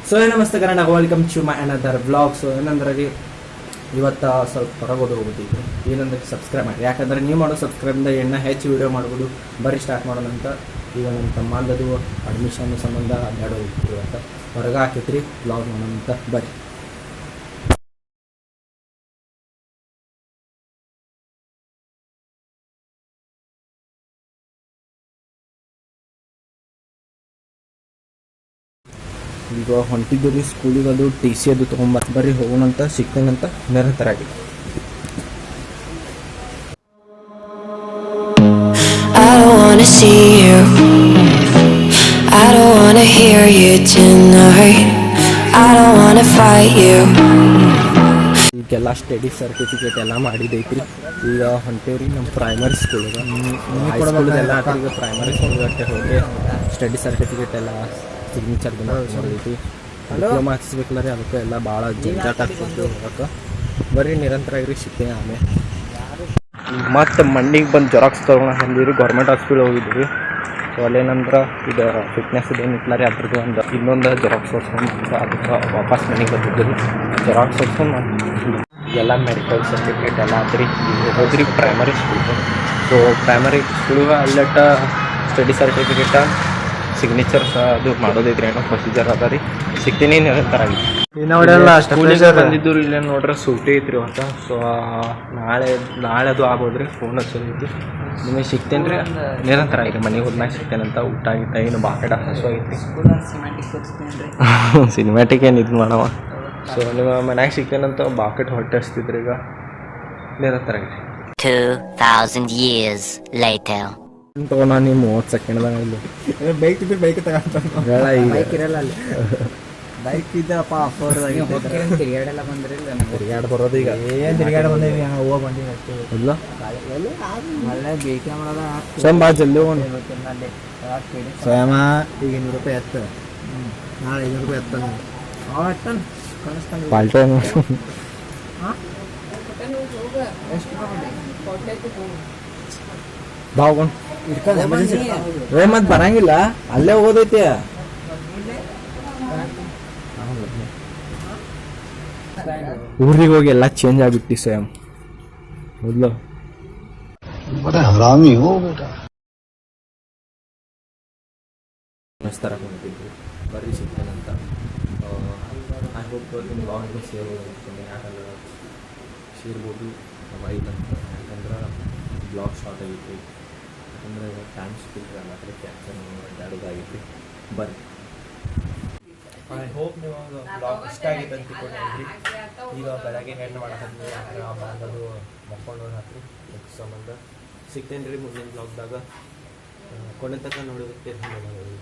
So ನಮಸ್ತೆ Kannada, welcome to my another blog. So ಏನಂದ್ರೆ ರೀ, ಇವತ್ತು ಸ್ವಲ್ಪ ಹೊರಗೋದು ಹೋಗ್ಬಿಟ್ಟಿದ್ವಿ. ಏನಂದ್ರೆ ಸಬ್ಸ್ಕ್ರೈಬ್ ಮಾಡಿ, ಯಾಕಂದ್ರೆ ನೀವು ಮಾಡೋ ಸಬ್ಸ್ಕ್ರೈಬಿಂದ ಹೆಚ್ಚು ವೀಡಿಯೋ ಮಾಡ್ಬೋದು. ಬರೀ ಸ್ಟಾರ್ಟ್ ಮಾಡೋಣ ಅಂತ. ಈಗ ನಮ್ಮ ತಮ್ಮಂದದು ಅಡ್ಮಿಷನ್ ಸಂಬಂಧ ಅಡ್ಡಾಡೋಗಿತ್ತು. ಇವತ್ತು ಹೊರಗೆ ಹಾಕೈತ್ರಿ, ಬ್ಲಾಗ್ ಮಾಡೋಣ ಅಂತ ಬರ್ರಿ. ಈಗ ಹೊಂಟಿದ್ದು ರೀ ಸ್ಕೂಲಿಗೆ, ಅದು ಟಿ ಸಿ ಅದು ತೊಗೊಂಬರ್ತ ಬರ್ರಿ, ಹೋಗೋಣಂತ, ಸಿಗ್ತೇನಂತ ನಿರಂತರಾಗಿ. I don't wanna see you, I don't wanna hear you tonight, I don't wanna fight you. ಈಗೆಲ್ಲ ಸ್ಟಡಿ ಸರ್ಟಿಫಿಕೇಟ್ ಎಲ್ಲ ಮಾಡಿದೈತ್ರಿ. ಈಗ ಹೊಂಟೇವ್ರಿ ನಮ್ಮ ಪ್ರೈಮರಿ ಸ್ಕೂಲಿಗೆ. ಹೈಸ್ಕೂಲ್ದೆಲ್ಲ ಈಗ ಪ್ರೈಮರಿ ಸ್ಕೂಲ್ಗಟ್ಟೆ ಹೋಗಿ ಸ್ಟಡಿ ಸರ್ಟಿಫಿಕೇಟ್ ಎಲ್ಲ ಸಿಗ್ನೇಚರ್ ಮಾಡಿದೈತಿ. ಡಿಪ್ಲೊಮಾ ಹಾಕಿಸ್ಬೇಕಲ್ಲ ರೀ, ಅದಕ್ಕೆ ಎಲ್ಲ ಭಾಳ ಜಂಜಾಟ ಆಗ್ತಿದ್ದು ಹೋಗಕ್ಕೆ. ಬರೀ ನಿರಂತರಾಗಿ ಸಿಗ್ತೇನೆ. ಆಮೇಲೆ ಮತ್ತು ಮಂಡಿಗೆ ಬಂದು ಜೆರಾಕ್ಸ್ ತೊಗೊಂಡು ಬಂದಿರಿ, ಗೌರ್ಮೆಂಟ್ ಹಾಸ್ಪಿಟಲ್ ಹೋಗಿದ್ವಿ. ಸೊ ಅಲ್ಲೇನಂದ್ರೆ ಇದು ಫಿಟ್ನೆಸ್ ಇದೇನಿಲ್ಲ ರೀ, ಅದ್ರದ್ದು ಇನ್ನೊಂದು ಜೆರಾಕ್ಸ್ ಹೊಡ್ಸ್ಕೊಂಡು ಅದಕ್ಕೆ ವಾಪಸ್ ಮನೆಗೆ ಬಂದಿದ್ದು. ಜೆರಾಕ್ಸ್ ಹೊಡ್ಸ್ಕೊಂಡು ಎಲ್ಲ ಮೆಡಿಕಲ್ ಸರ್ಟಿಫಿಕೇಟ್ ಎಲ್ಲ ಆತ್ರಿ. ಹೋದ್ರಿ ಪ್ರೈಮರಿ ಸ್ಕೂಲ್ಗೆ. ಸೊ ಪ್ರೈಮರಿ ಸ್ಕೂಲ್ಗೆ ಅಲ್ಲಟ ಸ್ಟಡಿ ಸರ್ಟಿಫಿಕೇಟ ಸಿಗ್ನೇಚರ್ಸ್ ಅದು ಮಾಡೋದೈತ್ರಿ, ಏನೋ ಪ್ರೊಸೀಜರ್ ಅದ ರೀ. ಸಿಗ್ತೀನಿ ನಿರಂತರಾಗಿ. ಸ್ಕೂಲಿಗೆ ಬಂದಿದ್ದು ರೀ. ಇಲ್ಲೇನು ನೋಡ್ರೆ ಸೂಟಿ ಐತ್ರಿ ಇವತ್ತು. ಸೊ ನಾಳೆ ಅದು ಆಗ್ಬೋದ್ರಿ. ಫೋನ್ ಹಚ್ಚೋದೈತಿ, ನಿಮಗೆ ಸಿಗ್ತೇನೆ ರೀ ನಿರಂತರ ಆಗಿರಿ. ಮನೆಗೆ ಹೋದ್ಮ್ಯಾಗ ಸಿಗ್ತೇನಂತ. ಊಟ ಆಗಿತ್ತ ಏನು ಬಾಕೆಟ ಹಸು ಐತಿ. ಸಿನಿಮ್ಯಾಟಿಕ್ ಏನು ಇದು ಮಾಡವ. ಸೊ ನಿಮ್ಮ ಮನ್ಯಾಗ ಸಿಗ್ತೇನಂತ ಬಾಕೆಟ್ ಹೊಟ್ಟೆ ಹಚ್ತಿದ್ರಿ. ಈಗ ನಿರಂತರ ಆಗಿರಿ. 2000 years later. ತಗೋಣ ನೀವು 30 ಸೆಕೆಂಡ್ದಾಗ ಇಲ್ಲಿ ಬೈಕ್ ಇದ್ರೆ ಬೈಕ್ ತಗೊಂತ ಬೇಡ. ಈಗ ಬೈಕ್ ಇರಲ್ಲ ಅಲ್ಲಿ. ಬೈಕ್ ಇದ್ದಪ್ಪ ತಿರುಗಾಡೆಲ್ಲ ಬಂದ್ರಿ. ತಿರುಗಾಡಿ ಬರೋದು ಈಗ ಏನು ತಿರುಗಾಡ ಬಂದೇವಿ, ಹೋಗಿ ಬಂದೀವಿ ಅಷ್ಟೇ. ಇಲ್ಲ ಒಳ್ಳೆ ಬೇಕೆ ಮಾಡೋದ. ಸ್ವಯಂ ಭಾಳ ಜಲ್ದಿ ಹೋಗೋಣ. ಸ್ವಯಂ ಈಗ 200 ರೂಪಾಯಿ ಎತ್ತ, ನಾಳೆ 500 ರೂಪಾಯಿ ಎತ್ತಾನ. ಎತ್ತಾನ ಕಳಿಸ್ತಾನೆ ಪಾಲ್ಟೆ ಬಾ ಹೋಗೋಣ. ಮತ್ತೆ ಬರಂಗಿಲ್ಲ, ಅಲ್ಲೇ ಹೋಗೋದೈತಿ. ಊರಿಗೆ ಹೋಗಿ ಎಲ್ಲ ಚೇಂಜ್ ಆಗಿಬಿಟ್ಟು ಸ್ವಯಂ ಮೊದಲು. ನಮಸ್ಕಾರ ಹೊಂಟಿದ್ವಿ, ಬರ್ರಿ ಸಿಗ್ತೇನಂತ. ಐ ಹೋಪ್ ನಿಮ್ಮ ಬ್ಲಾಗ್ಗೆ ಸೇರ್ಬೋದು. ಯಾಕಂದ್ರೆ ಸೇರ್ಬೋದು ಇಲ್ಲ ಅಂತ, ಯಾಕಂದ್ರೆ ಬ್ಲಾಗ್ ಶಾರ್ಟ್ ಆಗೈತಿ. ಯಾಕಂದ್ರೆ ಟೈಮ್ ಸ್ಕೂಲ್ ಎಲ್ಲ ಕಡೆ ಕ್ಯಾಪ್ಚರ್ ಅಡ್ಡಾಡೋದಾಗೈತಿ. ಬರ್ರಿ. ಐ ಹೋಪ್ ನೀವು ಬ್ಲಾಗ್ ಇಷ್ಟ ಆಗೈತೆ ಅಂತ ತಿಳ್ಕೊಂಡಿದ್ರಿ. ಈಗ ಬೆಳಗ್ಗೆ ಹೆಣ್ಣು ಮಾಡಕ್ಕೆ ಅದು ಮಕ್ಕೊಂಡು ಹಾಕ್ರಿ. ಅದಕ್ಕೆ ಸಂಬಂಧ ಸಿಗ್ತೇನೆ ರೀ ಮುಂದಿನ ಬ್ಲಾಗ್ದಾಗ. ಕೊನೆ ತನಕ ನೋಡೋದಕ್ಕೆ ಧನ್ಯವಾದಗಳು.